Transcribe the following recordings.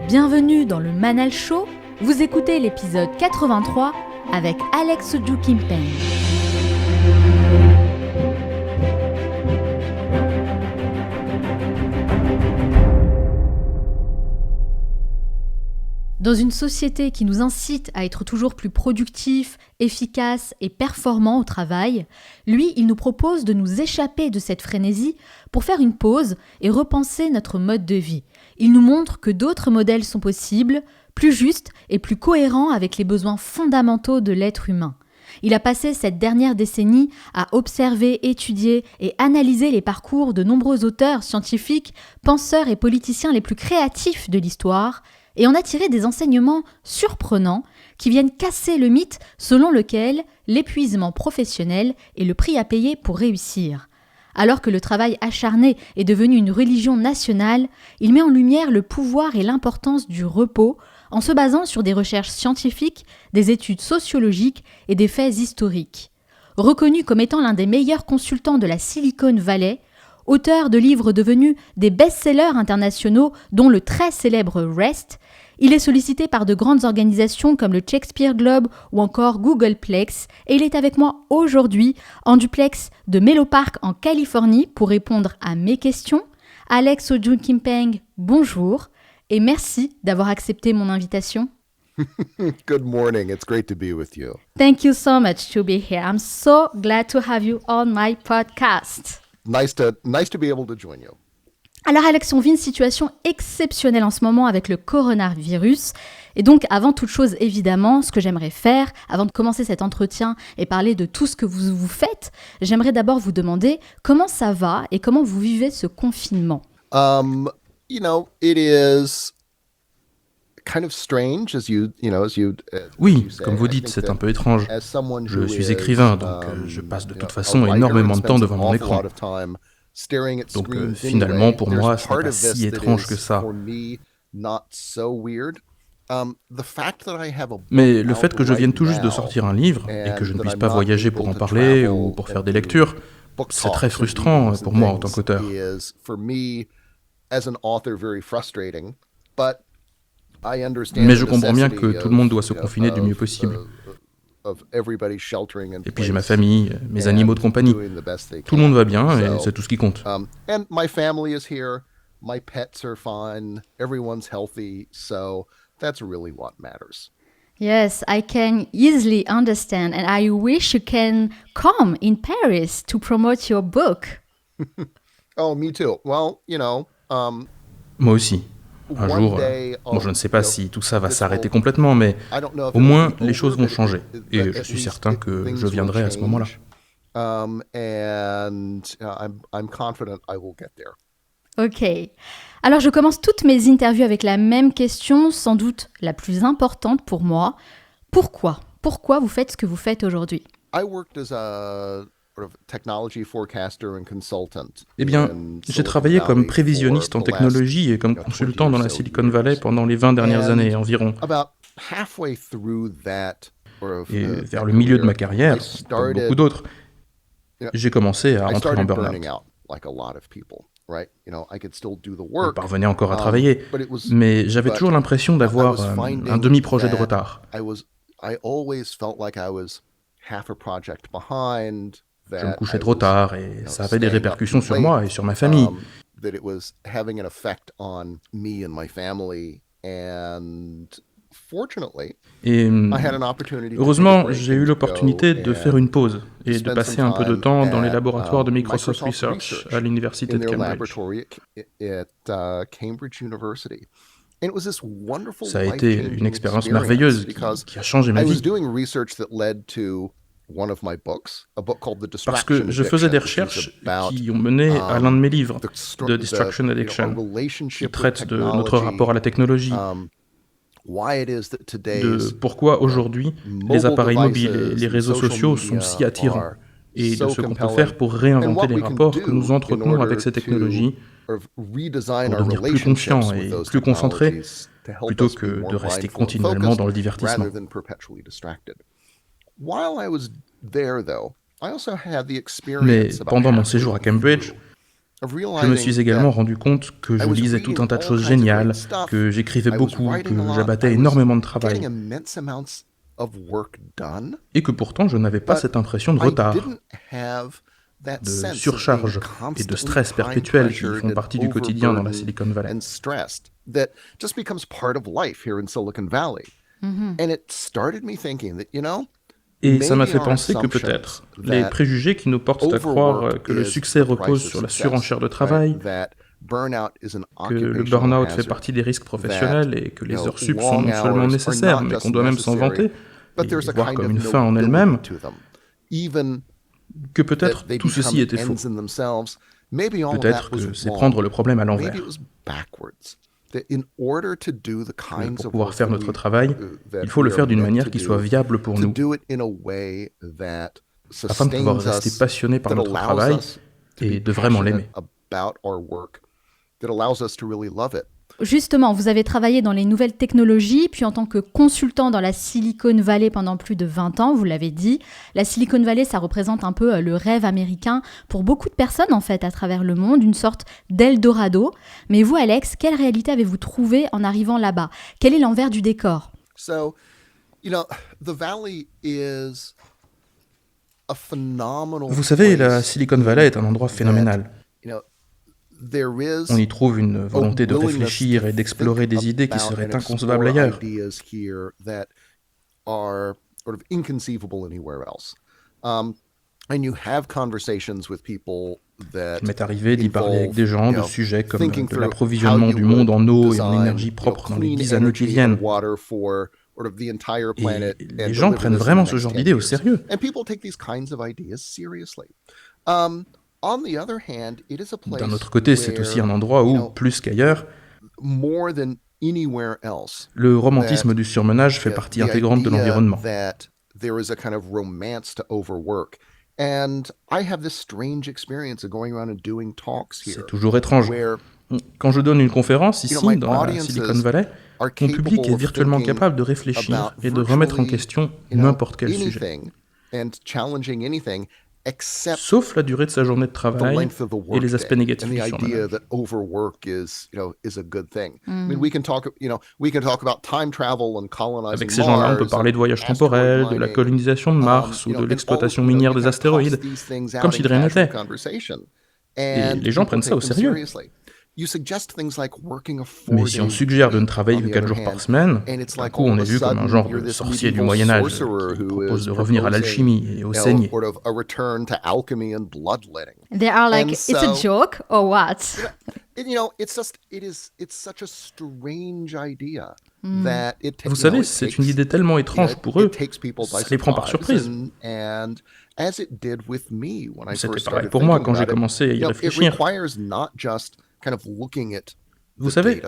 Bienvenue dans le Manal Show, vous écoutez l'épisode 83 avec Alex Oju Kimpeng. Dans une société qui nous incite à être toujours plus productifs, efficaces et performants au travail, lui, il nous propose de nous échapper de cette frénésie pour faire une pause et repenser notre mode de vie. Il nous montre que d'autres modèles sont possibles, plus justes et plus cohérents avec les besoins fondamentaux de l'être humain. Il a passé cette dernière décennie à observer, étudier et analyser les parcours de nombreux auteurs, scientifiques, penseurs et politiciens les plus créatifs de l'histoire, et en a tiré des enseignements surprenants qui viennent casser le mythe selon lequel l'épuisement professionnel est le prix à payer pour réussir. Alors que le travail acharné est devenu une religion nationale, il met en lumière le pouvoir et l'importance du repos en se basant sur des recherches scientifiques, des études sociologiques et des faits historiques. Reconnu comme étant l'un des meilleurs consultants de la Silicon Valley, auteur de livres devenus des best-sellers internationaux dont le très célèbre Rest, il est sollicité par de grandes organisations comme le Shakespeare Globe ou encore Googleplex et il est avec moi aujourd'hui en duplex de Menlo Park en Californie pour répondre à mes questions. Alex Oju Kimpeng, bonjour et merci d'avoir accepté mon invitation. Good morning. It's great to be with you. Thank you so much to be here. I'm so glad to have you on my podcast. Nice to be able to join you. Alors Alex, on vit une situation exceptionnelle en ce moment avec le coronavirus. Et donc, avant toute chose, évidemment, ce que j'aimerais faire, avant de commencer cet entretien et parler de tout ce que vous faites, j'aimerais d'abord vous demander comment ça va et comment vous vivez ce confinement. It is kind of strange Oui, comme vous dites, c'est un peu étrange. Je suis écrivain, donc je passe de toute façon énormément de temps devant mon écran. Donc finalement, pour moi, ce n'est pas si étrange que ça. Mais le fait que je vienne tout juste de sortir un livre et que je ne puisse pas voyager pour en parler ou pour faire des lectures, c'est très frustrant pour moi en tant qu'auteur. Mais je comprends bien que tout le monde doit se confiner du mieux possible. Et puis j'ai ma famille, mes animaux de compagnie. Tout le monde va bien et c'est tout ce qui compte. And my family is here. My pets are fine. Everyone's healthy. So that's really what matters. Yes, I can easily understand and I wish you can come in Paris to promote your book. Oh, me too. Well, Moi aussi. Un jour, je ne sais pas si tout ça va s'arrêter complètement, mais au moins les choses vont changer. Et je suis certain que je viendrai à ce moment-là. Ok. Alors je commence toutes mes interviews avec la même question, sans doute la plus importante pour moi. Pourquoi ? Pourquoi vous faites ce que vous faites aujourd'hui ? Eh bien, j'ai travaillé comme prévisionniste en technologie et comme consultant dans la Silicon Valley pendant les 20 dernières années environ. Et vers le milieu de ma carrière, comme beaucoup d'autres, j'ai commencé à rentrer en burn-out. Je parvenais encore à travailler, mais j'avais toujours l'impression d'avoir un demi-projet de retard. Je me couchais trop tard et ça avait des répercussions sur moi et sur ma famille. Et heureusement, j'ai eu l'opportunité de faire une pause et de passer un peu de temps dans les laboratoires de Microsoft Research à l'université de Cambridge. Ça a été une expérience merveilleuse qui a changé ma vie. Parce que je faisais des recherches qui ont mené à l'un de mes livres, The Distraction Addiction, qui traite de notre rapport à la technologie, de pourquoi aujourd'hui les appareils mobiles et les réseaux sociaux sont si attirants, et de ce qu'on peut faire pour réinventer les rapports que nous entretenons avec ces technologies pour devenir plus conscients et plus concentrés, plutôt que de rester continuellement dans le divertissement. Mais pendant mon séjour à Cambridge, Je me suis également rendu compte que je lisais tout un tas de choses géniales, que j'écrivais beaucoup, que j'abattais énormément de travail, et que pourtant je n'avais pas cette impression de retard, de surcharge et de stress perpétuel qui font partie du quotidien dans la Silicon Valley. Et ça m'a fait penser que peut-être les préjugés qui nous portent à croire que le succès repose sur la surenchère de travail, que le burn-out fait partie des risques professionnels et que les heures sup sont non seulement nécessaires, mais qu'on doit même s'en vanter et les voir comme une fin en elle-même, que peut-être tout ceci était faux. Peut-être que c'est prendre le problème à l'envers. Pour pouvoir faire notre travail, il faut le faire d'une manière qui soit viable pour nous, afin de pouvoir rester passionné par notre travail et de vraiment l'aimer. Justement, vous avez travaillé dans les nouvelles technologies, puis en tant que consultant dans la Silicon Valley pendant plus de 20 ans, vous l'avez dit. La Silicon Valley, ça représente un peu le rêve américain pour beaucoup de personnes, en fait, à travers le monde, une sorte d'Eldorado. Mais vous, Alex, quelle réalité avez-vous trouvé en arrivant là-bas ? Quel est l'envers du décor ? Vous savez, la Silicon Valley est un endroit phénoménal. On y trouve une volonté de réfléchir et d'explorer des idées qui seraient inconcevables ailleurs. Il m'est arrivé d'y parler avec des gens de sujets comme de l'approvisionnement du monde en eau et en énergie propre dans les 10 années qui viennent. Et les gens prennent vraiment ce genre d'idées au sérieux. D'un autre côté, c'est aussi un endroit où, plus qu'ailleurs, le romantisme du surmenage fait partie intégrante de l'environnement. C'est toujours étrange. Quand je donne une conférence ici, dans la Silicon Valley, mon public est virtuellement capable de réfléchir et de remettre en question n'importe quel sujet. Sauf la durée de sa journée de travail et les aspects négatifs du surmenage. Avec ces gens-là, on peut parler de voyages temporels, de la colonisation de Mars ou de l'exploitation minière des astéroïdes, comme si de rien n'était. Et les gens prennent ça au sérieux. Mais si on suggère de ne travailler que 4 jours par semaine, d'un coup on est vu comme un genre de sorcier du Moyen-Âge qui propose de revenir à l'alchimie et au saignée. They are like, it's a joke or what? Vous savez, c'est une idée tellement étrange pour eux, ça les prend par surprise. C'était pareil pour moi quand j'ai commencé à y réfléchir. Vous savez,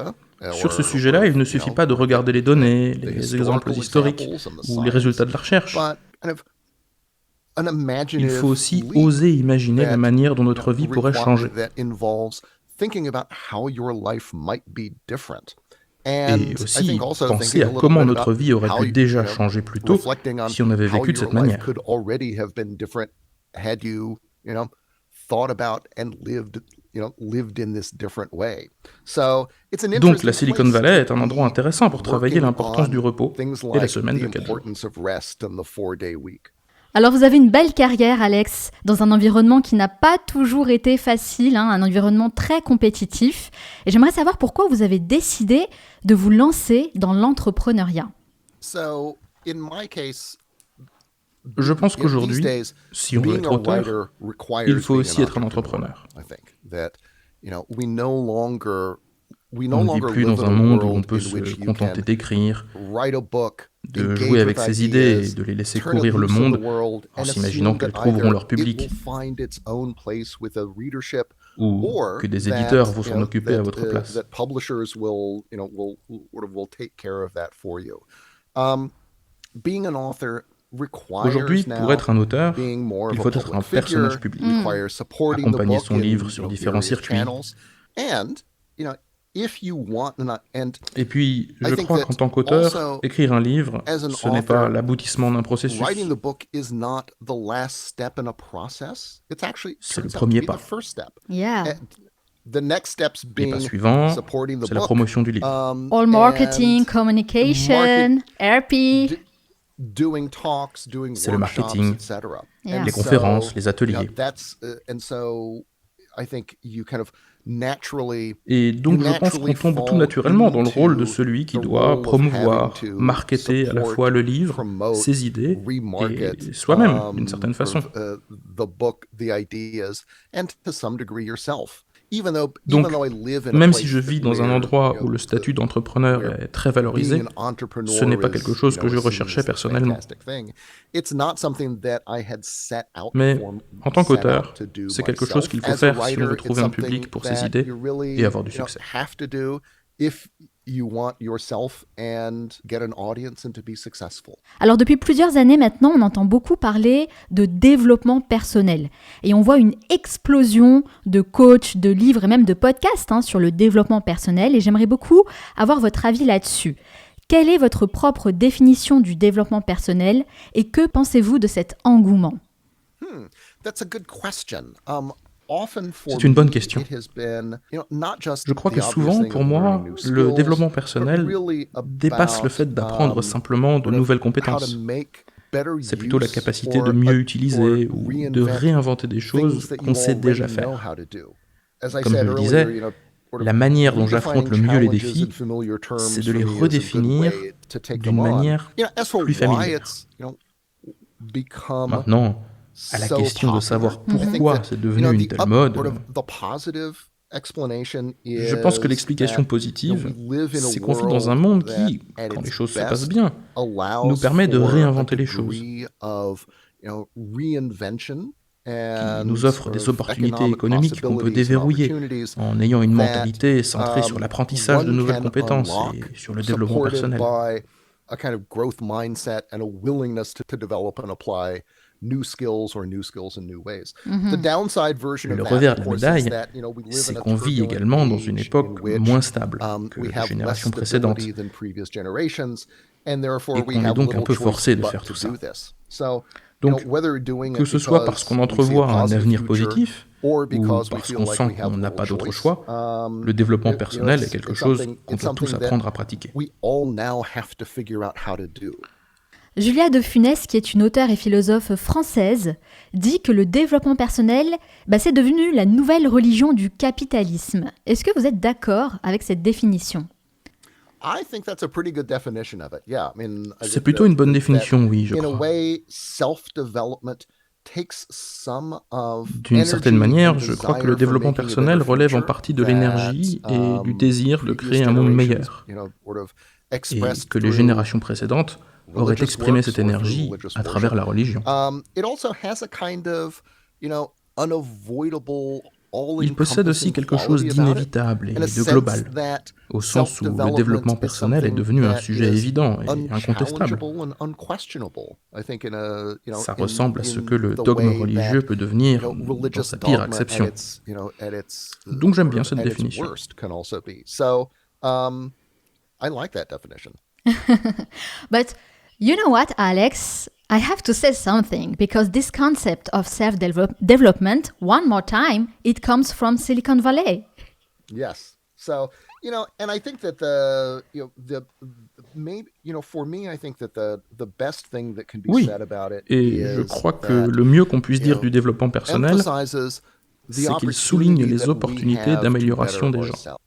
sur ce sujet-là, il ne suffit pas de regarder les données, les exemples historiques ou les résultats de la recherche. Il faut aussi oser imaginer la manière dont notre vie pourrait changer. Et aussi penser à comment notre vie aurait pu déjà changer plus tôt si on avait vécu de cette manière. Donc la Silicon Valley est un endroit intéressant pour travailler l'importance du repos et la semaine de 4 jours. Alors vous avez une belle carrière, Alex, dans un environnement qui n'a pas toujours été facile, un environnement très compétitif. Et j'aimerais savoir pourquoi vous avez décidé de vous lancer dans l'entrepreneuriat. Je pense qu'aujourd'hui, si on veut être auteur, il faut aussi être un entrepreneur. On ne vit plus dans un monde où on peut se contenter d'écrire, de jouer avec ses idées et de les laisser courir le monde en s'imaginant qu'elles trouveront leur public, ou que des éditeurs vont s'en occuper à votre place. Aujourd'hui, pour être un auteur, il faut être un personnage public, accompagner son livre sur différents circuits. Et puis, je crois qu'en tant qu'auteur, écrire un livre, ce n'est pas l'aboutissement d'un processus. C'est le premier pas. Yeah. Les pas suivants, c'est la promotion du livre. All marketing, communication, RP. C'est le marketing, Yeah. les conférences, les ateliers. Et donc, je pense qu'on tombe tout naturellement dans le rôle de celui qui doit promouvoir, marketer à la fois le livre, ses idées et soi-même, d'une certaine façon. Donc, même si je vis dans un endroit où le statut d'entrepreneur est très valorisé, ce n'est pas quelque chose que je recherchais personnellement. Mais en tant qu'auteur, c'est quelque chose qu'il faut faire si on veut trouver un public pour ses idées et avoir du succès. Alors depuis plusieurs années maintenant, on entend beaucoup parler de développement personnel. Et on voit une explosion de coachs, de livres et même de podcasts sur le développement personnel. Et j'aimerais beaucoup avoir votre avis là-dessus. Quelle est votre propre définition du développement personnel et que pensez-vous de cet engouement? C'est une bonne question. Je crois que souvent, pour moi, le développement personnel dépasse le fait d'apprendre simplement de nouvelles compétences. C'est plutôt la capacité de mieux utiliser ou de réinventer des choses qu'on sait déjà faire. Comme je le disais, la manière dont j'affronte le mieux les défis, c'est de les redéfinir d'une manière plus familière. Maintenant, à la question de savoir pourquoi c'est devenu une telle mode, je pense que l'explication positive, c'est qu'on vit dans un monde qui, quand les choses se passent bien, nous permet de réinventer les choses, qui nous offre des opportunités économiques qu'on peut déverrouiller en ayant une mentalité centrée sur l'apprentissage de nouvelles compétences et sur le développement personnel. New skills or new skills in new ways. Mm-hmm. The downside version Le of revers that, de la of course, is médaille, that, we c'est live in a qu'on vit également dans une époque moins stable que les générations précédentes et qu'on est donc un peu forcé de faire tout ça. Donc, que ce soit parce qu'on entrevoit un avenir positif ou parce qu'on sent qu'on n'a pas d'autre choix, le développement personnel est quelque chose qu'on doit tous apprendre à pratiquer. Julia de Funès, qui est une auteure et philosophe française, dit que le développement personnel, c'est devenu la nouvelle religion du capitalisme. Est-ce que vous êtes d'accord avec cette définition? C'est plutôt une bonne définition, oui, je crois. D'une certaine manière, je crois que le développement personnel relève en partie de l'énergie et du désir de créer un monde meilleur, et que les générations précédentes auraient exprimé cette énergie à travers la religion. Il possède aussi quelque chose d'inévitable et de global, au sens où le développement personnel est devenu un sujet évident et incontestable. Ça ressemble à ce que le dogme religieux peut devenir dans sa pire acception. Donc j'aime bien cette définition. But you know what, Alex? I have to say something, because this concept of self-development, one more time, it comes from Silicon Valley. Yes. So, and I think that for me, I think that the best thing that can be said about it et je crois que le mieux qu'on puisse dire du développement personnel, c'est qu'il souligne les opportunités d'amélioration des gens.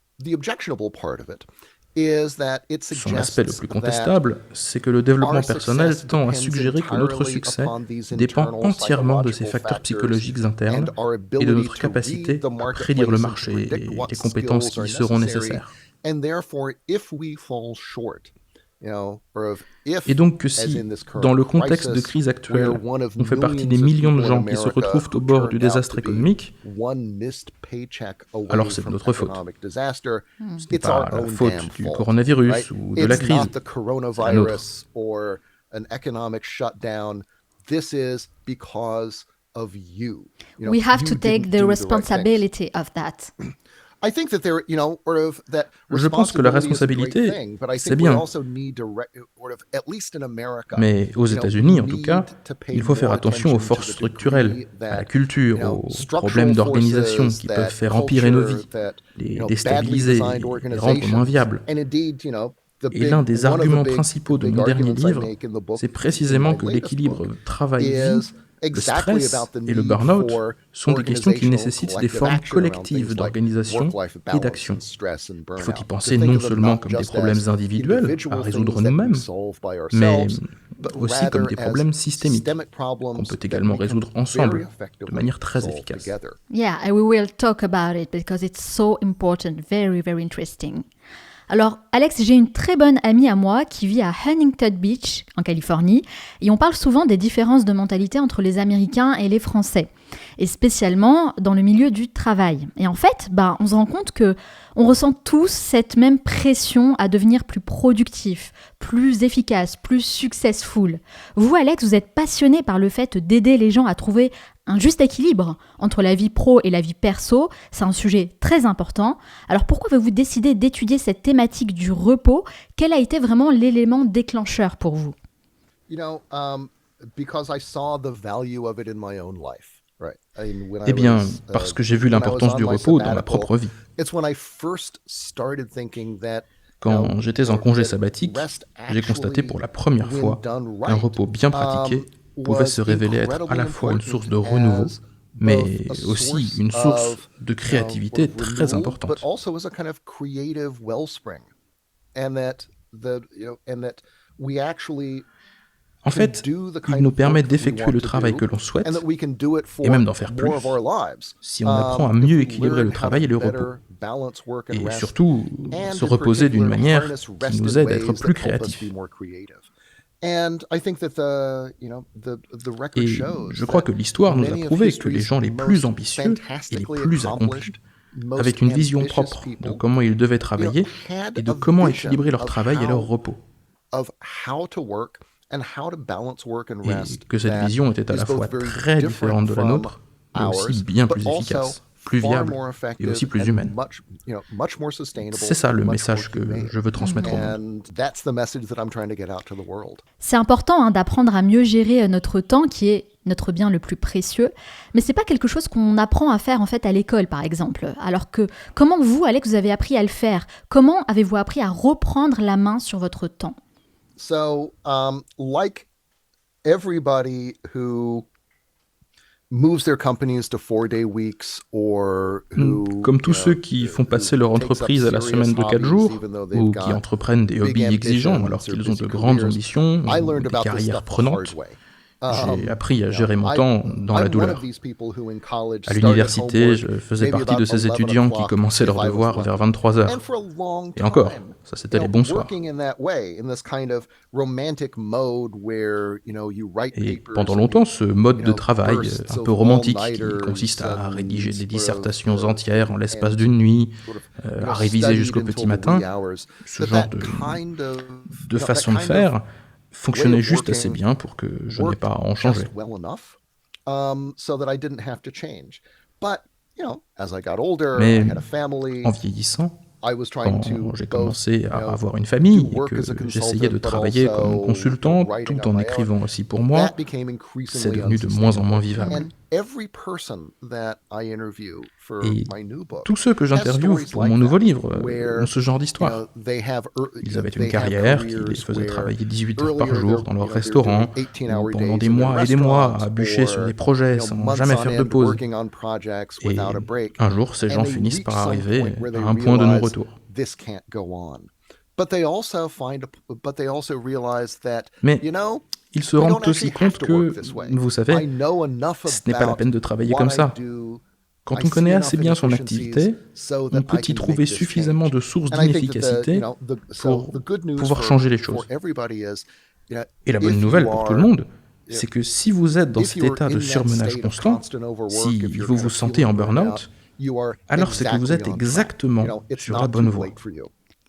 Son aspect le plus contestable, c'est que le développement personnel tend à suggérer que notre succès dépend entièrement de ces facteurs psychologiques internes et de notre capacité à prédire le marché et les compétences qui y seront nécessaires. Et donc que si, dans le contexte de crise actuelle, on fait partie des millions de gens qui se retrouvent au bord du désastre économique, alors c'est de notre faute. Ce n'est pas la faute du coronavirus ou de la crise, c'est la nôtre. We have to take the responsibility of that. Je pense que la responsabilité, c'est bien. Mais aux États-Unis, en tout cas, il faut faire attention aux forces structurelles, à la culture, aux problèmes d'organisation qui peuvent faire empirer nos vies, les déstabiliser, les rendre moins viables. Et l'un des arguments principaux de mon dernier livre, c'est précisément que l'équilibre travail-vie, le stress et le burn-out sont des questions qui nécessitent des formes collectives d'organisation et d'action. Il faut y penser non seulement comme des problèmes individuels à résoudre nous-mêmes, mais aussi comme des problèmes systémiques qu'on peut également résoudre ensemble de manière très efficace. Yeah, and we will talk about it because it's so important, very, very interesting. Alors, Alex, j'ai une très bonne amie à moi qui vit à Huntington Beach, en Californie, et on parle souvent des différences de mentalité entre les Américains et les Français, et spécialement dans le milieu du travail. Et en fait, on se rend compte que on ressent tous cette même pression à devenir plus productif, plus efficace, plus successful. Vous, Alex, vous êtes passionné par le fait d'aider les gens à trouver un juste équilibre entre la vie pro et la vie perso. C'est un sujet très important. Alors pourquoi avez-vous décidé d'étudier cette thématique du repos ? Quel a été vraiment l'élément déclencheur pour vous ? Because I saw the value of it in my own life. Eh bien, parce que j'ai vu l'importance du repos dans ma propre vie. Quand j'étais en congé sabbatique, j'ai constaté pour la première fois qu'un repos bien pratiqué pouvait se révéler être à la fois une source de renouveau, mais aussi une source de créativité très importante. En fait, il nous permet d'effectuer le travail que l'on souhaite et même d'en faire plus si on apprend à mieux équilibrer le travail et le repos. Et surtout, se reposer d'une manière qui nous aide à être plus créatifs. Et je crois que l'histoire nous a prouvé que les gens les plus ambitieux et les plus accomplis, avec une vision propre de comment ils devaient travailler et de comment équilibrer leur travail et leur repos. Et que cette vision était à la fois très différente de la nôtre, mais aussi bien plus efficace, plus viable et aussi plus humaine. C'est ça le message que je veux transmettre au monde. C'est important d'apprendre à mieux gérer notre temps, qui est notre bien le plus précieux, mais c'est pas quelque chose qu'on apprend à faire en fait à l'école par exemple. Alors que comment vous, Alex, vous avez appris à le faire ? Comment avez-vous appris à reprendre la main sur votre temps ? So, like everybody who moves their companies to 4-day weeks or who, comme tous ceux qui font passer leur entreprise à la semaine de 4 jours ou qui entreprennent des hobbies exigeants alors qu'ils ont de grandes ambitions ou des carrières prenantes, j'ai appris à gérer mon temps dans la douleur. À l'université, je faisais partie de ces étudiants qui commençaient leurs devoirs vers 23h. Et encore, ça c'était les bons soirs. Et pendant longtemps, ce mode de travail un peu romantique qui consiste à rédiger des dissertations entières en l'espace d'une nuit, à réviser jusqu'au petit matin, ce genre de façon de faire fonctionnait juste assez bien pour que je n'ai pas à en changer. Mais en vieillissant, quand j'ai commencé à avoir une famille et que j'essayais de travailler comme consultant tout en écrivant aussi pour moi, c'est devenu de moins en moins vivable. Et tous ceux que j'interviewe pour mon nouveau livre ont ce genre d'histoire. Ils avaient une carrière qui les faisait travailler 18 heures par jour dans leur restaurant, ou pendant des mois et des mois à bûcher sur des projets sans jamais faire de pause. Et un jour, ces gens finissent par arriver à un point de non-retour. Mais ils se rendent aussi compte que, vous savez, ce n'est pas la peine de travailler comme ça. Quand on connaît assez bien son activité, on peut y trouver suffisamment de sources d'inefficacité pour pouvoir changer les choses. Et la bonne nouvelle pour tout le monde, c'est que si vous êtes dans cet état de surmenage constant, si vous vous sentez en burn-out, alors c'est que vous êtes exactement sur la bonne voie.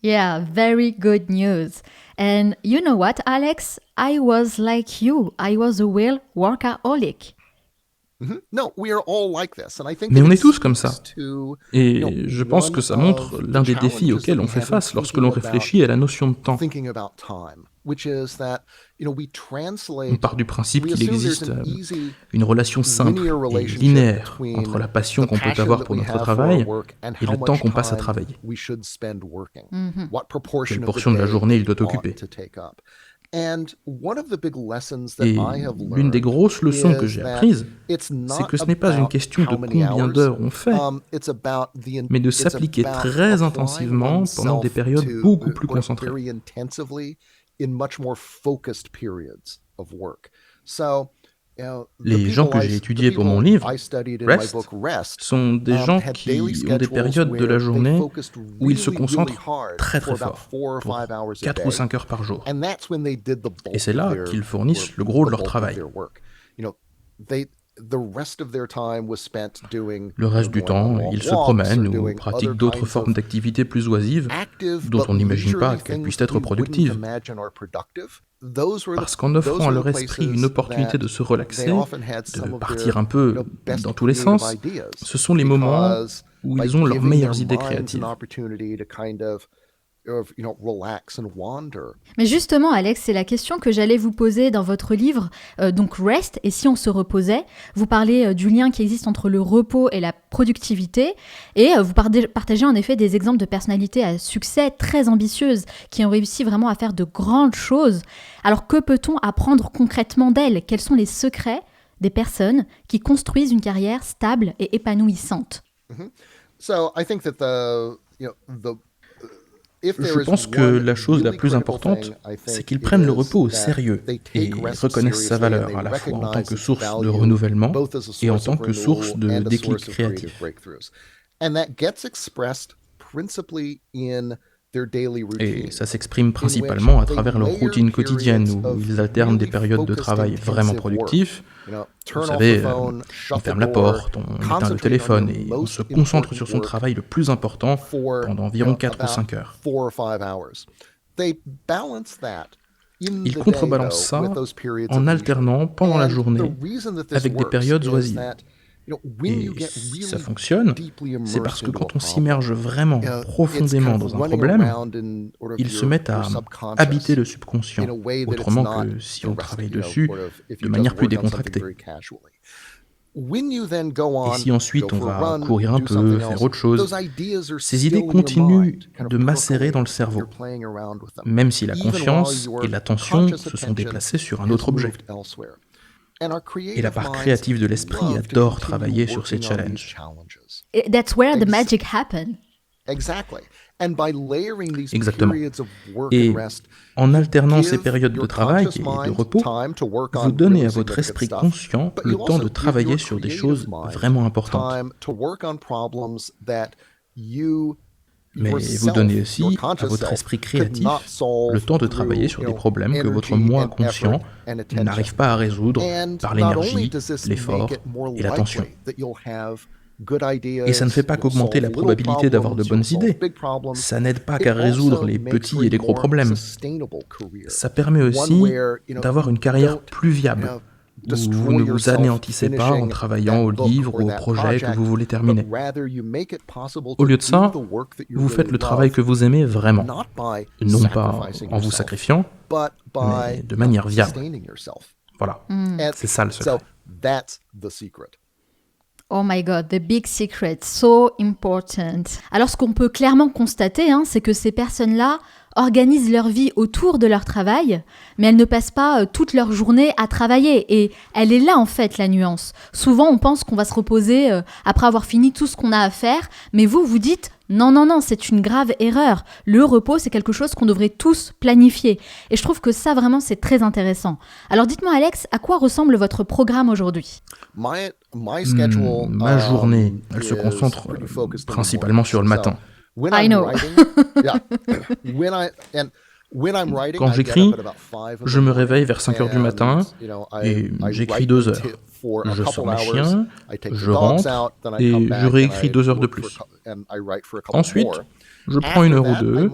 Yeah, very good news. And you know what, Alex? I was like you. I was a real workaholic. Mais on est tous comme ça. Et je pense que ça montre l'un des défis auxquels on fait face lorsque l'on réfléchit à la notion de temps. On part du principe qu'il existe une relation simple et linéaire entre la passion qu'on peut avoir pour notre travail et le temps qu'on passe à travailler. Quelle portion de la journée il doit occuper. Et l'une des grosses leçons que j'ai apprises, c'est que ce n'est pas une question de combien d'heures on fait, mais de s'appliquer très intensivement pendant des périodes beaucoup plus concentrées. Les gens que j'ai étudiés pour mon livre, Rest, sont des gens qui ont des périodes de la journée où ils se concentrent très très fort, pour 4 ou 5 heures par jour. Et c'est là qu'ils fournissent le gros de leur travail. Le reste du temps, ils se promènent ou pratiquent d'autres formes d'activités plus oisives dont on n'imagine pas qu'elles puissent être productives. Parce qu'en offrant à leur esprit une opportunité de se relaxer, de partir un peu dans tous les sens, ce sont les moments où ils ont leurs meilleures idées créatives. Mais justement, Alex, c'est la question que j'allais vous poser dans votre livre, donc Rest, et si on se reposait. Vous parlez du lien qui existe entre le repos et la productivité, et vous partagez en effet des exemples de personnalités à succès très ambitieuses, qui ont réussi vraiment à faire de grandes choses. Alors que peut-on apprendre concrètement d'elles ? Quels sont les secrets des personnes qui construisent une carrière stable et épanouissante ? Je pense que la chose la plus importante, c'est qu'ils prennent le repos au sérieux et reconnaissent sa valeur à la fois en tant que source de renouvellement et en tant que source de déclic créatif. Et ça s'exprime principalement à travers leur routine quotidienne où ils alternent des périodes de travail vraiment productifs. Vous savez, on ferme la porte, on éteint le téléphone et on se concentre sur son travail le plus important pendant environ 4 ou 5 heures. Ils contrebalancent ça en alternant pendant la journée avec des périodes oisives. Et si ça fonctionne, c'est parce que quand on s'immerge vraiment profondément dans un problème, ils se mettent à habiter le subconscient, autrement que si on travaille dessus de manière plus décontractée. Et si ensuite on va courir un peu, faire autre chose, ces idées continuent de macérer dans le cerveau, même si la conscience et l'attention se sont déplacées sur un autre objet. Et la part créative de l'esprit adore travailler sur ces challenges. That's where the magic happens. Exactement. Et en alternant ces périodes de travail et de repos, vous donnez à votre esprit conscient le temps de travailler sur des choses vraiment importantes. Mais vous donnez aussi à votre esprit créatif le temps de travailler sur des problèmes que votre moi conscient n'arrive pas à résoudre par l'énergie, l'effort et l'attention. Et ça ne fait pas qu'augmenter la probabilité d'avoir de bonnes idées. Ça n'aide pas qu'à résoudre les petits et les gros problèmes. Ça permet aussi d'avoir une carrière plus viable, où vous ne vous anéantissez pas en travaillant au livre ou au projet que vous voulez terminer. Au lieu de ça, vous faites le travail que vous aimez vraiment, non pas en vous sacrifiant, mais de manière viable. Voilà, c'est ça le secret. Oh my God, the big secret, so important. Alors ce qu'on peut clairement constater, c'est que ces personnes-là organisent leur vie autour de leur travail, mais elles ne passent pas toute leur journée à travailler. Et elle est là en fait la nuance. Souvent on pense qu'on va se reposer après avoir fini tout ce qu'on a à faire, mais vous dites non, c'est une grave erreur. Le repos, c'est quelque chose qu'on devrait tous planifier. Et je trouve que ça vraiment c'est très intéressant. Alors dites-moi Alex, à quoi ressemble votre programme aujourd'hui ? Ma journée, elle se concentre principalement sur le matin. I know. Quand j'écris, je me réveille vers 5 heures du matin et j'écris 2 heures. Je sors mes chiens, je rentre et je réécris 2 heures de plus. Ensuite, je prends 1 heure ou 2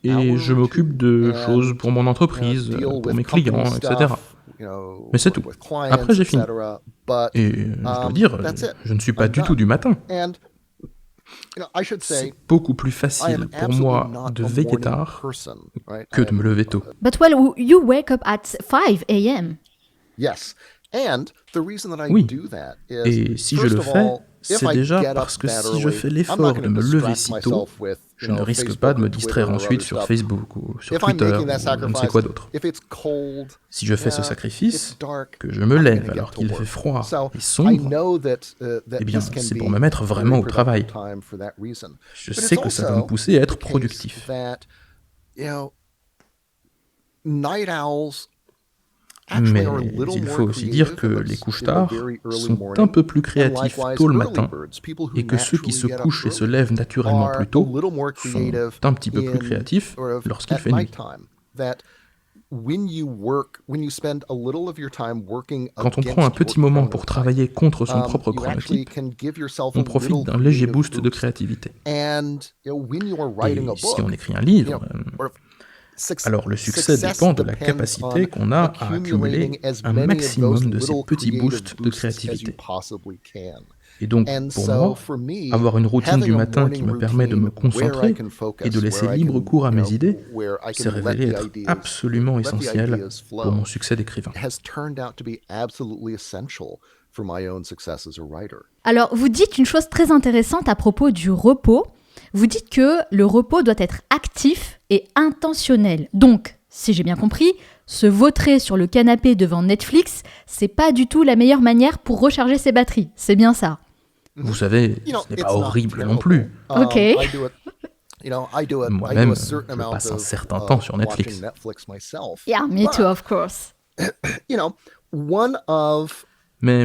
et je m'occupe de choses pour mon entreprise, pour mes clients, etc. Mais c'est tout. Après, j'ai fini. Et je dois dire, je ne suis pas du tout du matin. C'est beaucoup plus facile pour moi de veiller tard que de me lever tôt. But well, you wake up at 5 a.m. Oui, et si je le fais, c'est déjà parce que si je fais l'effort de me lever si tôt, je ne risque pas de me distraire ensuite sur Facebook ou sur Twitter ou je ne sais quoi d'autre. Si je fais ce sacrifice, que je me lève alors qu'il fait froid et sombre, eh bien, c'est pour me mettre vraiment au travail. Je sais que ça va me pousser à être productif. Mais il faut aussi dire que les couche-tard sont un peu plus créatifs tôt le matin et que ceux qui se couchent et se lèvent naturellement plus tôt sont un petit peu plus créatifs lorsqu'il fait nuit. Quand on prend un petit moment pour travailler contre son propre chronotype, on profite d'un léger boost de créativité. Et si on écrit un livre, alors le succès dépend de la capacité qu'on a à accumuler un maximum de ces petits boosts de créativité. Et donc, pour moi, avoir une routine du matin qui me permet de me concentrer et de laisser libre cours à mes idées s'est révélé être absolument essentiel pour mon succès d'écrivain. Alors, vous dites une chose très intéressante à propos du repos. Vous dites que le repos doit être actif et intentionnel. Donc, si j'ai bien compris, se vautrer sur le canapé devant Netflix, c'est pas du tout la meilleure manière pour recharger ses batteries. C'est bien ça. Vous savez, ce n'est pas horrible non plus. Ok. Moi-même, je passe un certain temps sur Netflix. Yeah, me too, of course. Mais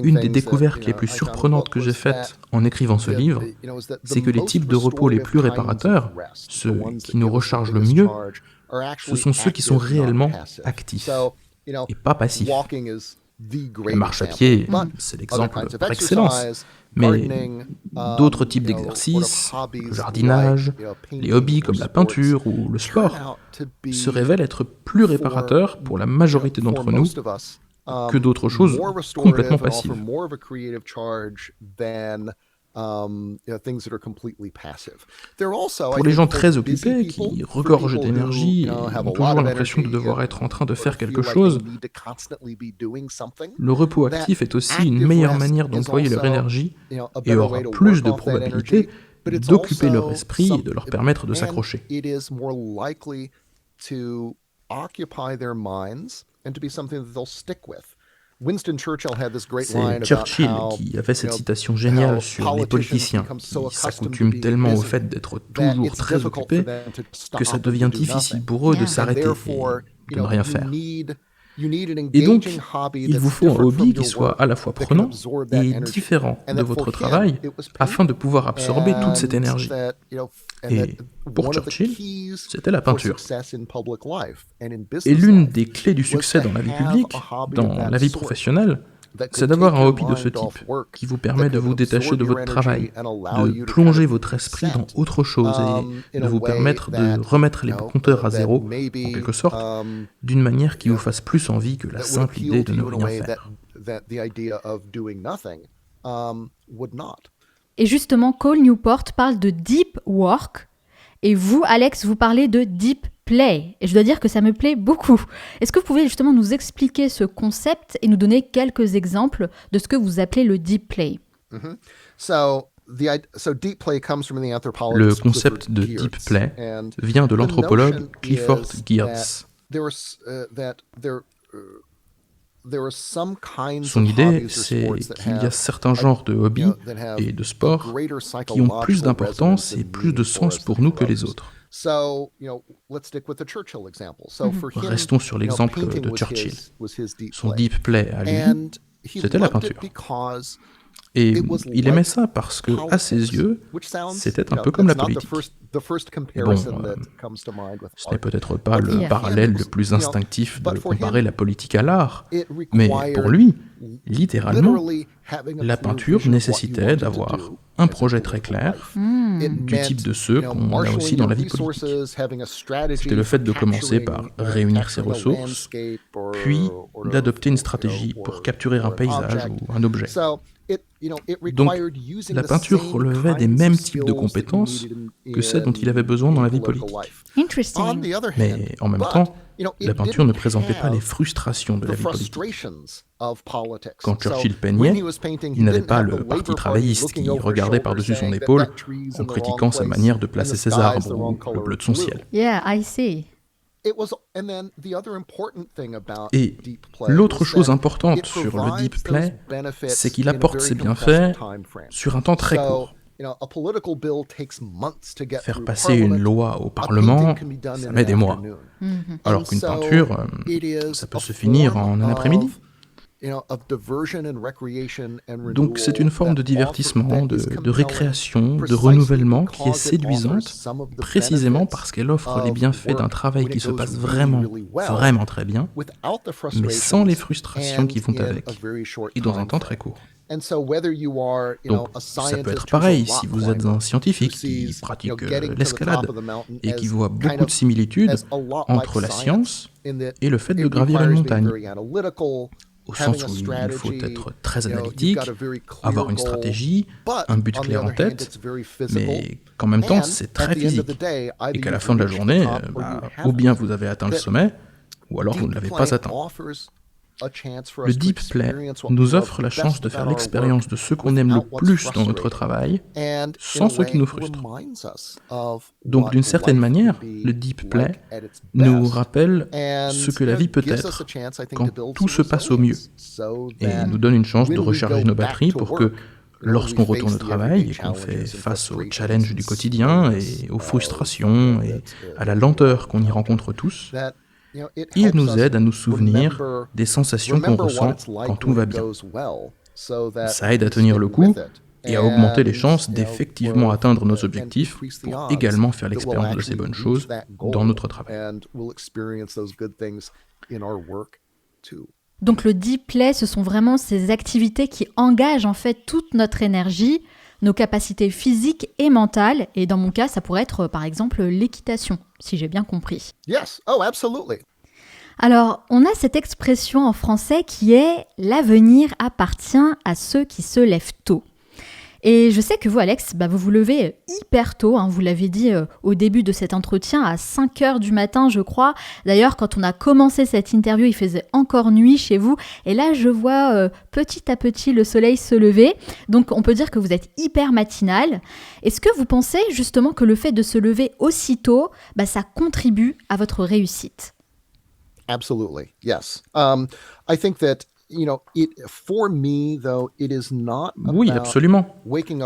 une des découvertes les plus surprenantes que j'ai faites en écrivant ce livre, c'est que les types de repos les plus réparateurs, ceux qui nous rechargent le mieux, ce sont ceux qui sont réellement actifs et pas passifs. La marche à pied, c'est l'exemple par excellence, mais d'autres types d'exercices, le jardinage, les hobbies comme la peinture ou le sport, se révèlent être plus réparateurs pour la majorité d'entre nous que d'autres choses complètement passives. Pour les gens très occupés, qui regorgent d'énergie et ont toujours l'impression de devoir être en train de faire quelque chose, le repos actif est aussi une meilleure manière d'employer leur énergie et aura plus de probabilité d'occuper leur esprit et de leur permettre de s'accrocher. C'est Churchill qui avait cette citation géniale sur les politiciens qui s'accoutument tellement au fait d'être toujours très occupés que ça devient difficile pour eux de s'arrêter et de ne rien faire. Et donc, il vous faut un hobby qui soit à la fois prenant et différent de votre travail afin de pouvoir absorber toute cette énergie. Et pour Churchill, c'était la peinture. Et l'une des clés du succès dans la vie publique, dans la vie professionnelle, c'est d'avoir un hobby de ce type, qui vous permet de vous détacher de votre travail, de plonger votre esprit dans autre chose et de vous permettre de remettre les compteurs à zéro, en quelque sorte, d'une manière qui vous fasse plus envie que la simple idée de ne rien faire. Et justement, Cal Newport parle de deep work, et vous, Alex, vous parlez de deep play. Et je dois dire que ça me plaît beaucoup. Est-ce que vous pouvez justement nous expliquer ce concept et nous donner quelques exemples de ce que vous appelez le deep play? Le concept de deep play vient de l'anthropologue Clifford Geertz. Son idée, c'est qu'il y a certains genres de hobbies et de sports qui ont plus d'importance et plus de sens pour nous que les autres. Restons sur l'exemple de Churchill. Son deep play à lui, c'était la peinture. Et il aimait ça parce que, à ses yeux, c'était un peu comme la politique. Bon, ce n'est peut-être pas le parallèle le plus instinctif de comparer la politique à l'art, mais pour lui, littéralement, la peinture nécessitait d'avoir un projet très clair, du type de ceux qu'on a aussi dans la vie politique. C'était le fait de commencer par réunir ses ressources, puis d'adopter une stratégie pour capturer un paysage ou un objet. Donc, la peinture relevait des mêmes types de compétences que celles dont il avait besoin dans la vie politique. Mais en même temps, la peinture ne présentait pas les frustrations de la vie politique. Quand Churchill peignait, il n'avait pas le parti travailliste qui regardait par-dessus son épaule en critiquant sa manière de placer ses arbres ou le bleu de son ciel. Yeah, I see. Et l'autre chose importante sur le deep play, c'est qu'il apporte ses bienfaits sur un temps très court. Faire passer une loi au Parlement, ça met des mois. Alors qu'une peinture, ça peut se finir en un après-midi. Donc c'est une forme de divertissement, de récréation, de renouvellement qui est séduisante, précisément parce qu'elle offre les bienfaits d'un travail qui se passe vraiment, vraiment très bien, mais sans les frustrations qui vont avec, et dans un temps très court. Donc ça peut être pareil si vous êtes un scientifique qui pratique l'escalade et qui voit beaucoup de similitudes entre la science et le fait de gravir une montagne. Au sens où il faut être très analytique, avoir une stratégie, un but clair en tête, mais qu'en même temps c'est très physique, et qu'à la fin de la journée, ou bien vous avez atteint le sommet, ou alors vous ne l'avez pas atteint. Le deep play nous offre la chance de faire l'expérience de ce qu'on aime le plus dans notre travail, sans ce qui nous frustre. Donc d'une certaine manière, le deep play nous rappelle ce que la vie peut être quand tout se passe au mieux, et nous donne une chance de recharger nos batteries pour que, lorsqu'on retourne au travail et qu'on fait face aux challenges du quotidien et aux frustrations et à la lenteur qu'on y rencontre tous, il nous aide à nous souvenir des sensations qu'on ressent quand tout va bien. Ça aide à tenir le coup et à augmenter les chances d'effectivement atteindre nos objectifs pour également faire l'expérience de ces bonnes choses dans notre travail. Donc le deep play, ce sont vraiment ces activités qui engagent en fait toute notre énergie, nos capacités physiques et mentales, et dans mon cas, ça pourrait être par exemple l'équitation, si j'ai bien compris. Yes, oh, absolutely. Alors, on a cette expression en français qui est « l'avenir appartient à ceux qui se lèvent tôt ». Et je sais que vous, Alex, vous vous levez hyper tôt, vous l'avez dit au début de cet entretien, à 5h du matin, je crois. D'ailleurs, quand on a commencé cette interview, il faisait encore nuit chez vous. Et là, je vois petit à petit le soleil se lever. Donc, on peut dire que vous êtes hyper matinal. Est-ce que vous pensez justement que le fait de se lever aussitôt, ça contribue à votre réussite ? Absolutely, yes. I think that oui, absolument.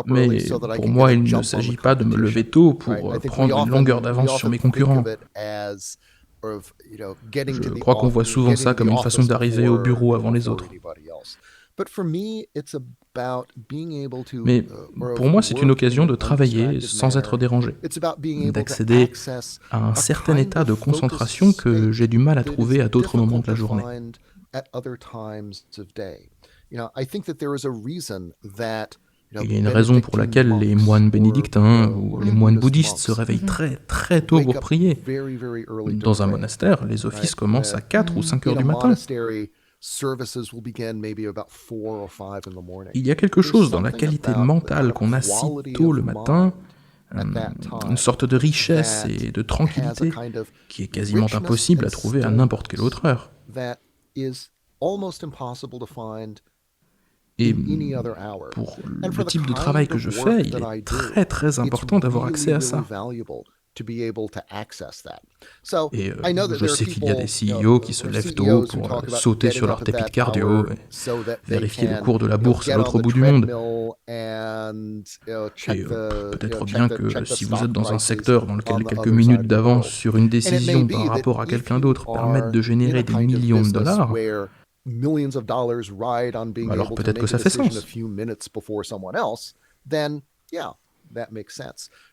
Mais pour moi, il ne s'agit pas de me lever tôt pour prendre une longueur d'avance sur mes concurrents. Je crois qu'on voit souvent ça comme une façon d'arriver au bureau avant les autres. Mais pour moi, c'est une occasion de travailler sans être dérangé, d'accéder à un certain état de concentration que j'ai du mal à trouver à d'autres moments de la journée. Il y a une raison pour laquelle les moines bénédictins ou les moines bouddhistes se réveillent très très tôt pour prier. Dans un monastère, les offices commencent à 4 ou 5 heures du matin. Il y a quelque chose dans la qualité mentale qu'on a si tôt le matin, une sorte de richesse et de tranquillité qui est quasiment impossible à trouver à n'importe quelle autre heure. Et pour le type de travail que je fais, il est très très important d'avoir accès à ça. Et je sais qu'il y a des CEO qui se lèvent tôt pour sauter sur leur tapis de cardio et vérifier le cours de la bourse à l'autre bout du monde. Et peut-être bien que si vous êtes dans un secteur dans lequel quelques minutes d'avance sur une décision par rapport à quelqu'un d'autre permettent de générer des millions de dollars, alors peut-être que ça fait sens.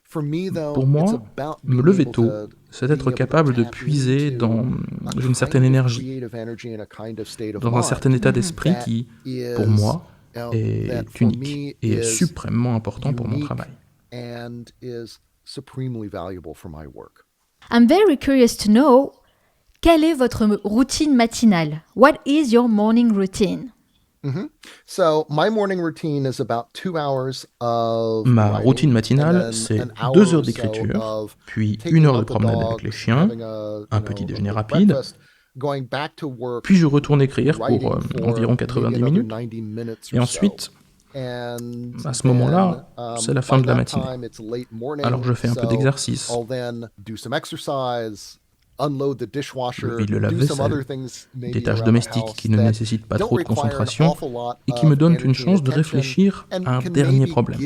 Pour moi, me lever tôt, c'est être capable de puiser dans une certaine énergie, dans un certain état d'esprit qui, pour moi, est unique et est suprêmement important pour mon travail. I'm very curious to know, quelle est votre routine matinale? What is your morning routine? Ma routine matinale, c'est 2 heures d'écriture, puis 1 heure de promenade avec les chiens, un petit déjeuner rapide, puis je retourne écrire pour environ 90 minutes, et ensuite, à ce moment-là, c'est la fin de la matinée. Alors je fais un peu d'exercice. Je vide le lave-vaisselle, des tâches domestiques qui ne nécessitent pas trop de concentration et qui me donnent une chance de réfléchir à un dernier problème.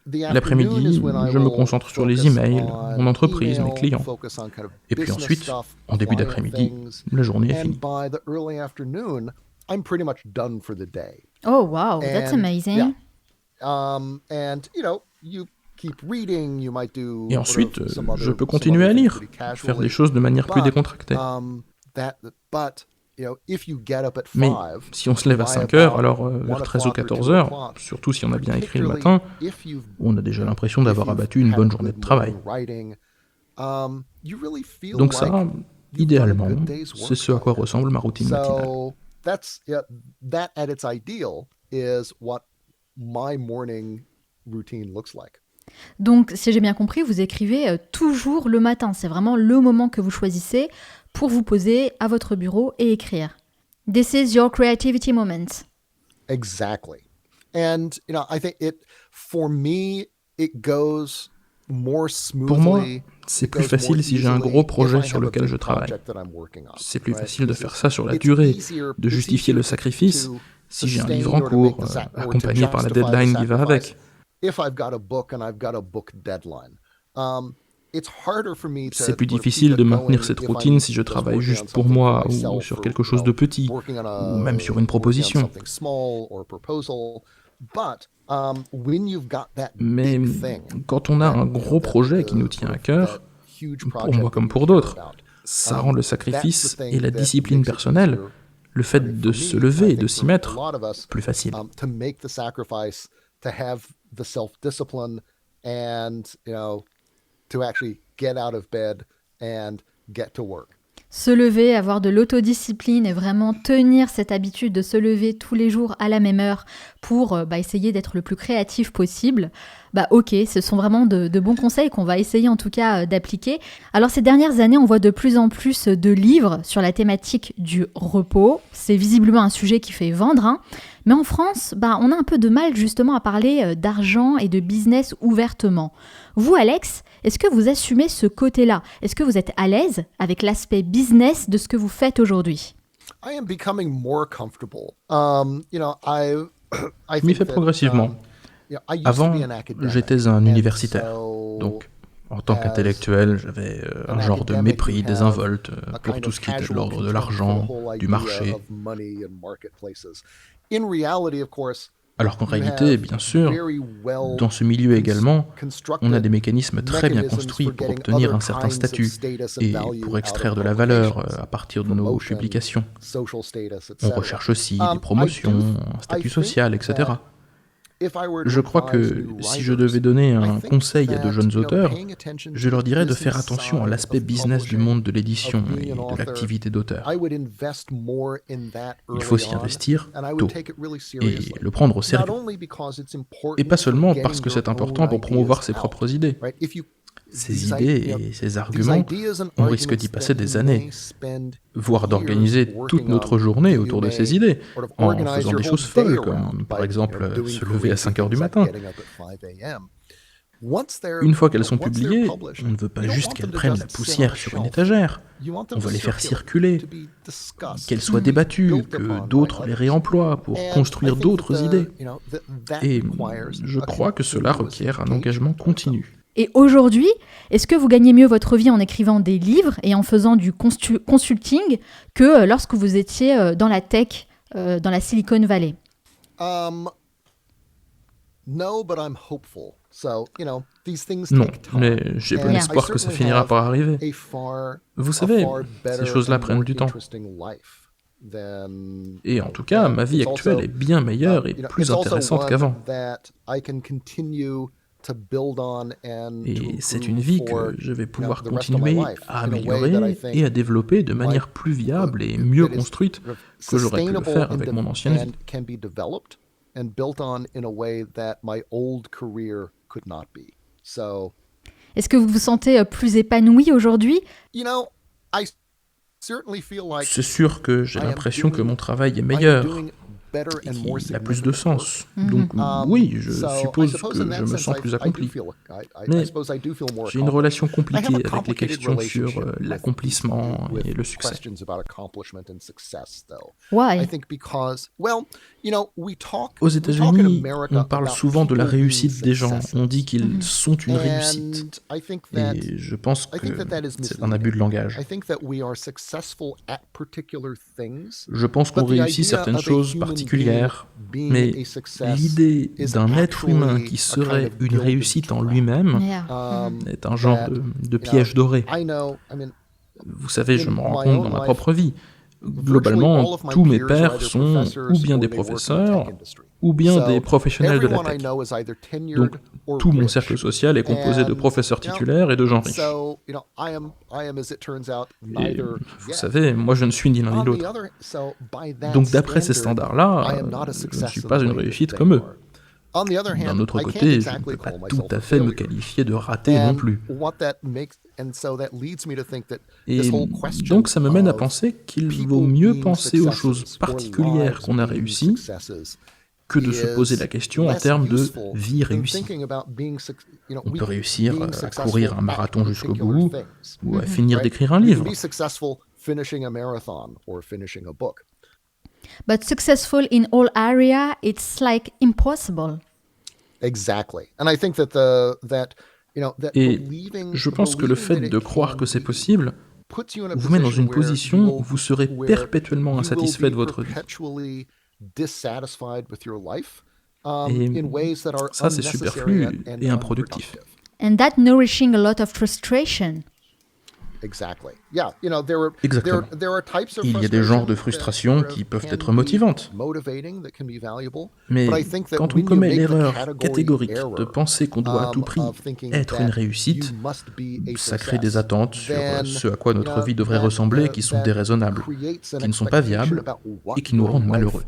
L'après-midi, je me concentre sur les emails, mon entreprise, mes clients. Et puis ensuite, en début d'après-midi, la journée est finie. Oh wow, that's amazing. Et ensuite, je peux continuer à lire, faire des choses de manière plus décontractée. Mais si on se lève à 5 heures, alors vers 13 ou 14 heures, surtout si on a bien écrit le matin, on a déjà l'impression d'avoir abattu une bonne journée de travail. Donc ça, idéalement, c'est ce à quoi ressemble ma routine matinale. That at its ideal is what my morning routine looks like. Donc, si j'ai bien compris, vous écrivez toujours le matin. C'est vraiment le moment que vous choisissez pour vous poser à votre bureau et écrire. This is your creativity moment. Exactly. And, I think for me, it goes more smoothly. Pour moi, c'est plus facile si j'ai un gros projet sur lequel je travaille. C'est plus facile de faire ça sur la durée, de justifier le sacrifice si j'ai un livre en cours, accompagné par la deadline qui va avec. C'est plus difficile de maintenir cette routine si je travaille juste pour moi ou sur quelque chose de petit, ou même sur une proposition. Mais quand on a un gros projet qui nous tient à cœur, pour moi comme pour d'autres, ça rend le sacrifice et la discipline personnelle, le fait de se lever et de s'y mettre, plus facile. To have the self-discipline and, to actually get out of bed and get to work. Se lever, avoir de l'autodiscipline et vraiment tenir cette habitude de se lever tous les jours à la même heure pour essayer d'être le plus créatif possible. Ok, ce sont vraiment de bons conseils qu'on va essayer en tout cas d'appliquer. Alors ces dernières années, on voit de plus en plus de livres sur la thématique du repos. C'est visiblement un sujet qui fait vendre, hein. Mais en France, on a un peu de mal justement à parler d'argent et de business ouvertement. Vous, Alex, est-ce que vous assumez ce côté-là? Est-ce que vous êtes à l'aise avec l'aspect business de ce que vous faites aujourd'hui? I am becoming more comfortable. Je m'y fais progressivement. Avant, j'étais un universitaire. Donc, en tant qu'intellectuel, j'avais un genre de mépris désinvolte pour tout ce qui était de l'ordre de l'argent, du marché. Alors qu'en réalité, bien sûr, dans ce milieu également, on a des mécanismes très bien construits pour obtenir un certain statut et pour extraire de la valeur à partir de nos publications. On recherche aussi des promotions, un statut social, etc. Je crois que si je devais donner un conseil à de jeunes auteurs, je leur dirais de faire attention à l'aspect business du monde de l'édition et de l'activité d'auteur. Il faut s'y investir tôt et le prendre au sérieux. Et pas seulement parce que c'est important pour promouvoir ses propres idées. Ces idées et ces arguments, on risque d'y passer des années, voire d'organiser toute notre journée autour de ces idées, en faisant des choses folles, comme par exemple se lever à 5 heures du matin. Une fois qu'elles sont publiées, on ne veut pas juste qu'elles prennent la poussière sur une étagère, on veut les faire circuler, qu'elles soient débattues, que d'autres les réemploient pour construire d'autres idées. Et je crois que cela requiert un engagement continu. Et aujourd'hui, est-ce que vous gagnez mieux votre vie en écrivant des livres et en faisant du consulting que lorsque vous étiez dans la tech, dans la Silicon Valley? No, but I'm hopeful. So, these things Non, take time. mais j'ai bon Yeah. espoir que ça finira par arriver. Vous savez, ces choses-là prennent du temps. Et en tout cas, ma vie actuelle est bien meilleure et plus intéressante qu'avant. Et c'est une vie que je vais pouvoir continuer à améliorer et à développer de manière plus viable et mieux construite que j'aurais pu le faire avec mon ancienne vie. And built on in a way that my old career could not be. So, Est-ce que vous vous sentez plus épanoui aujourd'hui? I certainly feel like C'est sûr que j'ai l'impression que mon travail est meilleur et qu'il a plus de sens. Donc oui, je suppose que je me sens plus accompli. Mais j'ai une relation compliquée avec les questions sur l'accomplissement et le succès. Why? Aux États-Unis, on parle souvent de la réussite des gens. On dit qu'ils sont une réussite. Et je pense que c'est un abus de langage. Je pense qu'on réussit certaines choses particulières, mais l'idée d'un être humain qui serait une réussite en lui-même Yeah. est un genre de piège doré. Vous savez, je me rends compte dans ma propre vie. Globalement, tous mes pairs sont ou bien des professeurs, ou bien des professionnels de la tech. Donc, tout mon cercle social est composé de professeurs titulaires et de gens riches. Et vous savez, moi je ne suis ni l'un ni l'autre. Donc d'après ces standards-là, je ne suis pas une réussite comme eux. D'un autre côté, je ne peux pas tout à fait me qualifier de raté non plus. Et donc ça me mène à penser qu'il vaut mieux penser aux choses particulières qu'on a réussies que de se poser la question en termes de vie réussie. On peut réussir à courir un marathon jusqu'au bout ou à finir d'écrire un livre. But successful in all area, it's like impossible. Exactly. And I think that Et je pense que le fait de croire que c'est possible vous met dans une position où vous serez perpétuellement insatisfait de votre vie. Et ça, c'est superflu et improductif. And that nourishing a lot of frustration. Exactement. Il y a des genres de frustrations qui peuvent être motivantes. Mais quand on commet l'erreur catégorique de penser qu'on doit à tout prix être une réussite, ça crée des attentes sur ce à quoi notre vie devrait ressembler qui sont déraisonnables, qui ne sont pas viables et qui nous rendent malheureux.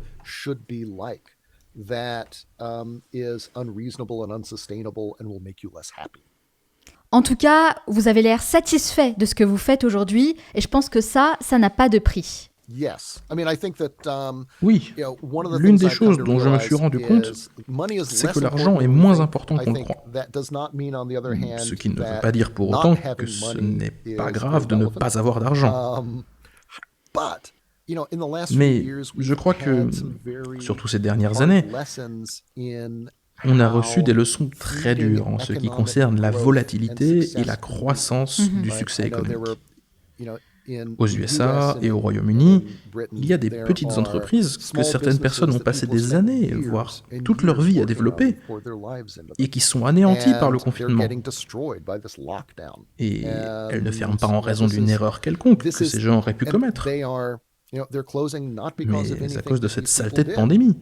En tout cas, vous avez l'air satisfait de ce que vous faites aujourd'hui, et je pense que ça n'a pas de prix. Oui, l'une des choses dont je me suis rendu compte, c'est que l'argent est moins important qu'on le croit. Ce qui ne veut pas dire pour autant que ce n'est pas grave de ne pas avoir d'argent. Mais je crois que, surtout ces dernières années, on a reçu des leçons très dures en ce qui concerne la volatilité et la croissance du succès économique. Aux USA et au Royaume-Uni, il y a des petites entreprises que certaines personnes ont passé des années, voire toute leur vie à développer, et qui sont anéanties par le confinement. Et elles ne ferment pas en raison d'une erreur quelconque que ces gens auraient pu commettre, mais à cause de cette saleté de pandémie.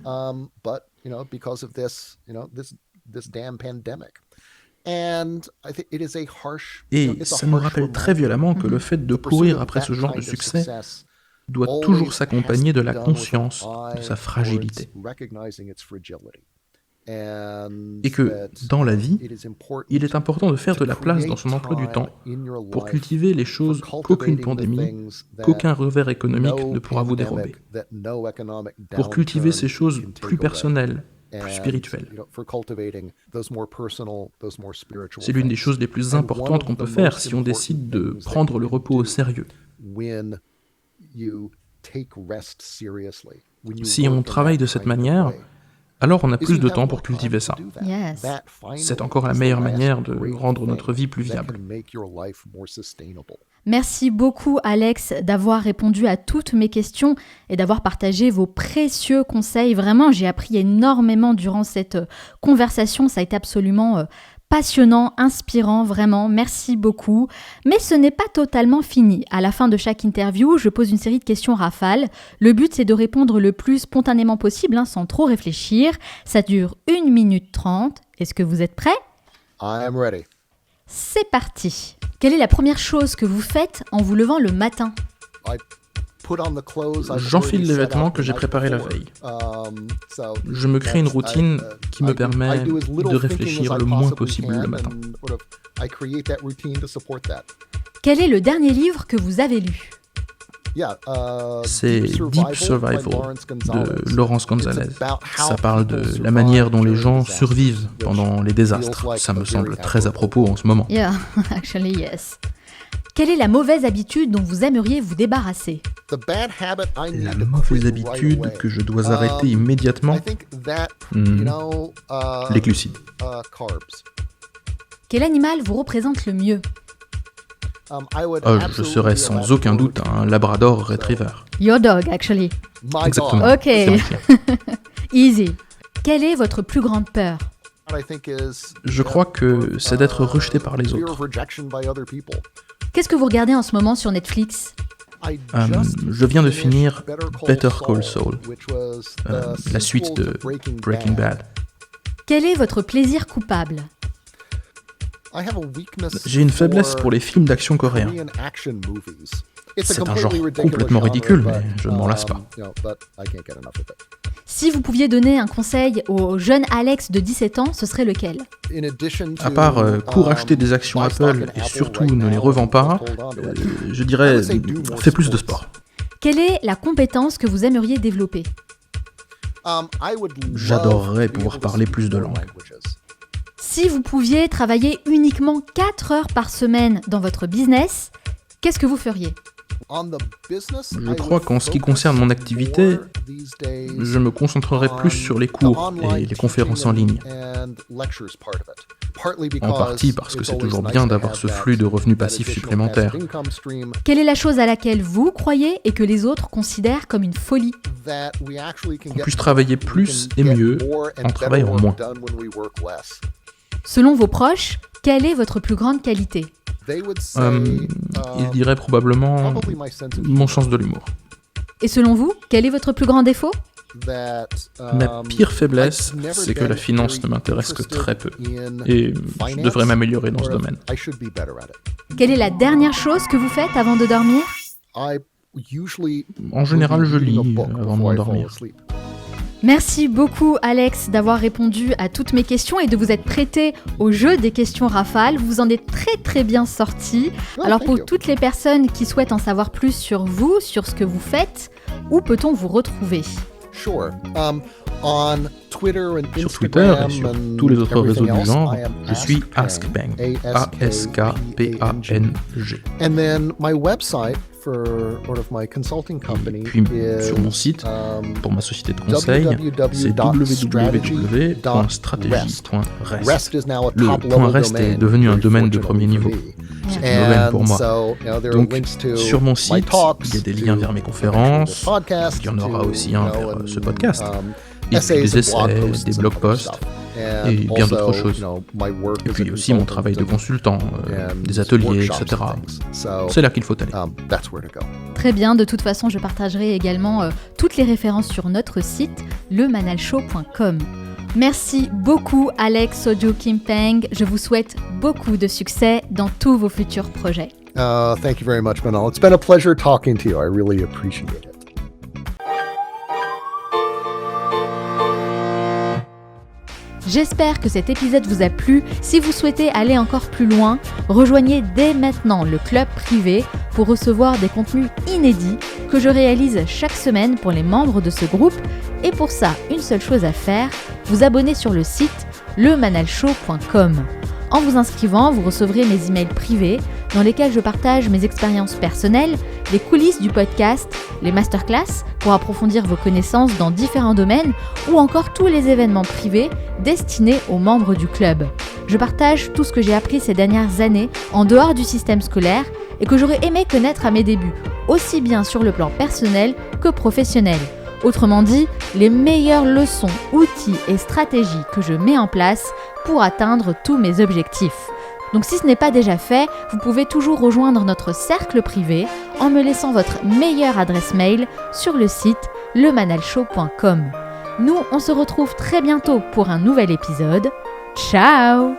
Et ça nous rappelle très violemment que le fait de courir après ce genre de succès doit toujours s'accompagner de la conscience de sa fragilité. Et que, dans la vie, il est important de faire de la place dans son emploi du temps pour cultiver les choses qu'aucune pandémie, qu'aucun revers économique ne pourra vous dérober. Pour cultiver ces choses plus personnelles, plus spirituelles. C'est l'une des choses les plus importantes qu'on peut faire si on décide de prendre le repos au sérieux. Si on travaille de cette manière, alors on a plus de temps pour cultiver ça. Yes. C'est encore la meilleure manière de rendre notre vie plus viable. Merci beaucoup Alex d'avoir répondu à toutes mes questions et d'avoir partagé vos précieux conseils. Vraiment, j'ai appris énormément durant cette conversation. Ça a été absolument passionnant, inspirant, vraiment. Merci beaucoup. Mais ce n'est pas totalement fini. À la fin de chaque interview, je pose une série de questions rafales. Le but, c'est de répondre le plus spontanément possible, sans trop réfléchir. Ça dure 1 minute 30. Est-ce que vous êtes prêts ? I am ready. C'est parti. Quelle est la première chose que vous faites en vous levant le matin ? J'enfile les vêtements que j'ai préparés la veille. Je me crée une routine qui me permet de réfléchir le moins possible le matin. Quel est le dernier livre que vous avez lu ? C'est Deep Survival de Laurence González. Ça parle de la manière dont les gens survivent pendant les désastres. Ça me semble très à propos en ce moment. Yeah, actually yes. Quelle est la mauvaise habitude dont vous aimeriez vous débarrasser ? La mauvaise habitude que je dois arrêter immédiatement ? Les glucides. Quel animal vous représente le mieux ? Je serais sans aucun doute un Labrador Retriever. Your dog, actually. Exactement. Ok. C'est mon chien. Easy. Quelle est votre plus grande peur ? Je crois que c'est d'être rejeté par les autres. Qu'est-ce que vous regardez en ce moment sur Netflix ? Je viens de finir Better Call Saul, la suite de Breaking Bad. Quel est votre plaisir coupable ? J'ai une faiblesse pour les films d'action coréens. C'est un genre complètement ridicule, mais je ne m'en lasse pas. Si vous pouviez donner un conseil au jeune Alex de 17 ans, ce serait lequel ? À part cours acheter des actions Apple et surtout ne les revends pas, je dirais fais plus de sport. Quelle est la compétence que vous aimeriez développer ? J'adorerais pouvoir parler plus de langues. Si vous pouviez travailler uniquement 4 heures par semaine dans votre business, qu'est-ce que vous feriez ? Je crois qu'en ce qui concerne mon activité, je me concentrerai plus sur les cours et les conférences en ligne. En partie parce que c'est toujours bien d'avoir ce flux de revenus passifs supplémentaires. Quelle est la chose à laquelle vous croyez et que les autres considèrent comme une folie ? Qu'on puisse travailler plus et mieux en travaillant moins. Selon vos proches, quelle est votre plus grande qualité ? Il dirait probablement mon sens de l'humour. Et selon vous, quel est votre plus grand défaut ? Ma pire faiblesse, c'est que la finance ne m'intéresse que très peu. Et je devrais m'améliorer dans ce domaine. Quelle est la dernière chose que vous faites avant de dormir ? En général, je lis avant de m'endormir. Merci beaucoup Alex d'avoir répondu à toutes mes questions et de vous être prêté au jeu des questions rafales. Vous en êtes très très bien sortis. Alors pour toutes les personnes qui souhaitent en savoir plus sur vous, sur ce que vous faites, où peut-on vous retrouver ? Sur Twitter et sur tous les autres réseaux du genre, je suis Askpeng, A-S-K-P-A-N-G. Et puis sur mon site, pour ma société de conseil, c'est www.strategy.rest. Le .rest est devenu un domaine de premier niveau. C'est une aubaine pour moi. Donc, sur mon site, il y a des liens vers mes conférences, il y en aura aussi un vers ce podcast. Et puis des essais, des blog posts et bien d'autres choses. Et puis aussi mon travail de consultant, des ateliers, etc. C'est là qu'il faut aller. Très bien, de toute façon je partagerai également toutes les références sur notre site, lemanalshow.com. Merci beaucoup Alex Seo-Kim-Pang, je vous souhaite beaucoup de succès dans tous vos futurs projets. Thank you very much, Manal. It's been a pleasure talking to you. I really appreciate it. J'espère que cet épisode vous a plu. Si vous souhaitez aller encore plus loin, rejoignez dès maintenant le club privé pour recevoir des contenus inédits que je réalise chaque semaine pour les membres de ce groupe. Et pour ça, une seule chose à faire, vous abonner sur le site lemanalshow.com. En vous inscrivant, vous recevrez mes emails privés dans lesquels je partage mes expériences personnelles, les coulisses du podcast, les masterclass pour approfondir vos connaissances dans différents domaines ou encore tous les événements privés destinés aux membres du club. je partage tout ce que j'ai appris ces dernières années en dehors du système scolaire et que j'aurais aimé connaître à mes débuts, aussi bien sur le plan personnel que professionnel. Autrement dit, les meilleures leçons, outils et stratégies que je mets en place pour atteindre tous mes objectifs. Donc si ce n'est pas déjà fait, vous pouvez toujours rejoindre notre cercle privé en me laissant votre meilleure adresse mail sur le site lemanalshow.com. Nous, on se retrouve très bientôt pour un nouvel épisode. Ciao!